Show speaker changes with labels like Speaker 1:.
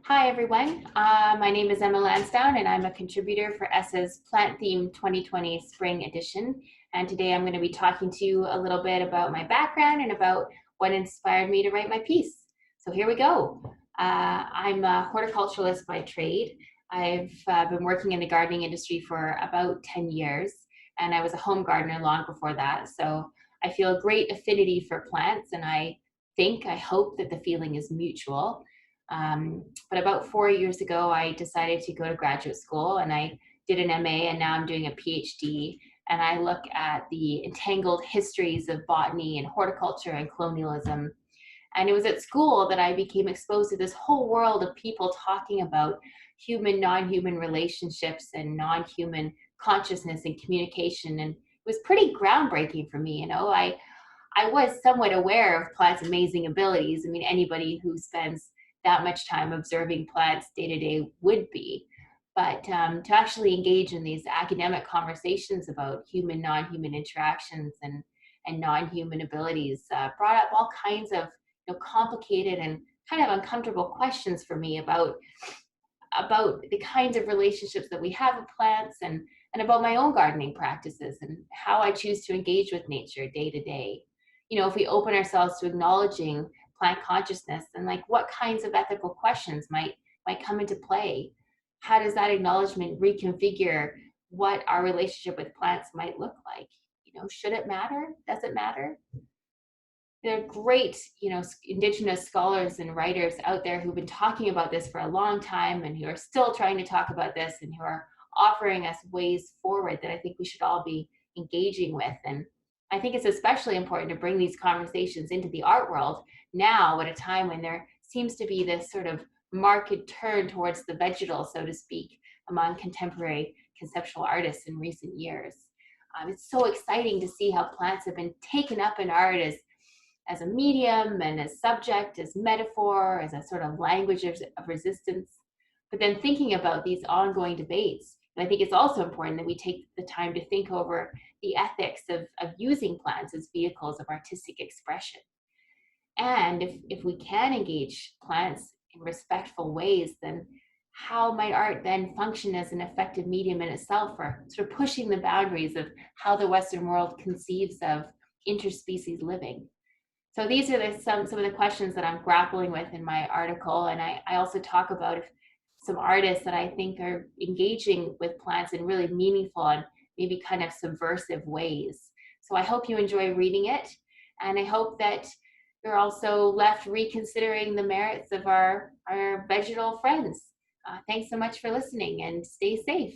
Speaker 1: Hi everyone, my name is Emma Lansdowne and I'm a contributor for Esse's Plant Theme 2020 Spring Edition. And today I'm going to be talking to you a little bit about my background and about what inspired me to write my piece. So here we go. I'm a horticulturalist by trade. I've been working in the gardening industry for about 10 years and I was a home gardener long before that. So I feel a great affinity for plants and I hope that the feeling is mutual. But about 4 years ago, I decided to go to graduate school and I did an MA and now I'm doing a PhD. And I look at the entangled histories of botany and horticulture and colonialism. And it was at school that I became exposed to this whole world of people talking about human, non-human relationships and non-human consciousness and communication. And it was pretty groundbreaking for me. I was somewhat aware of plants' amazing abilities. I mean, anybody who spends that much time observing plants day to day would be. But to actually engage in these academic conversations about human, non-human interactions and non-human abilities brought up all kinds of complicated and kind of uncomfortable questions for me about the kinds of relationships that we have with plants and about my own gardening practices and how I choose to engage with nature day to day. If we open ourselves to acknowledging plant consciousness, and like what kinds of ethical questions might come into play? How does that acknowledgement reconfigure what our relationship with plants might look like? Should it matter? Does it matter? There are great, Indigenous scholars and writers out there who've been talking about this for a long time and who are still trying to talk about this and who are offering us ways forward that I think we should all be engaging with. And I think it's especially important to bring these conversations into the art world now at a time when there seems to be this sort of marked turn towards the vegetal, so to speak, among contemporary conceptual artists in recent years. It's so exciting to see how plants have been taken up in art as a medium and as subject, as metaphor, as a sort of language of resistance. But then thinking about these ongoing debates, and I think it's also important that we take the time to think over the ethics of using plants as vehicles of artistic expression. And if we can engage plants in respectful ways, then how might art then function as an effective medium in itself for sort of pushing the boundaries of how the Western world conceives of interspecies living? So these are some of the questions that I'm grappling with in my article. And I also talk about some artists that I think are engaging with plants in really meaningful and maybe kind of subversive ways. So I hope you enjoy reading it. And I hope that you're also left reconsidering the merits of our vegetal friends. Thanks so much for listening and stay safe.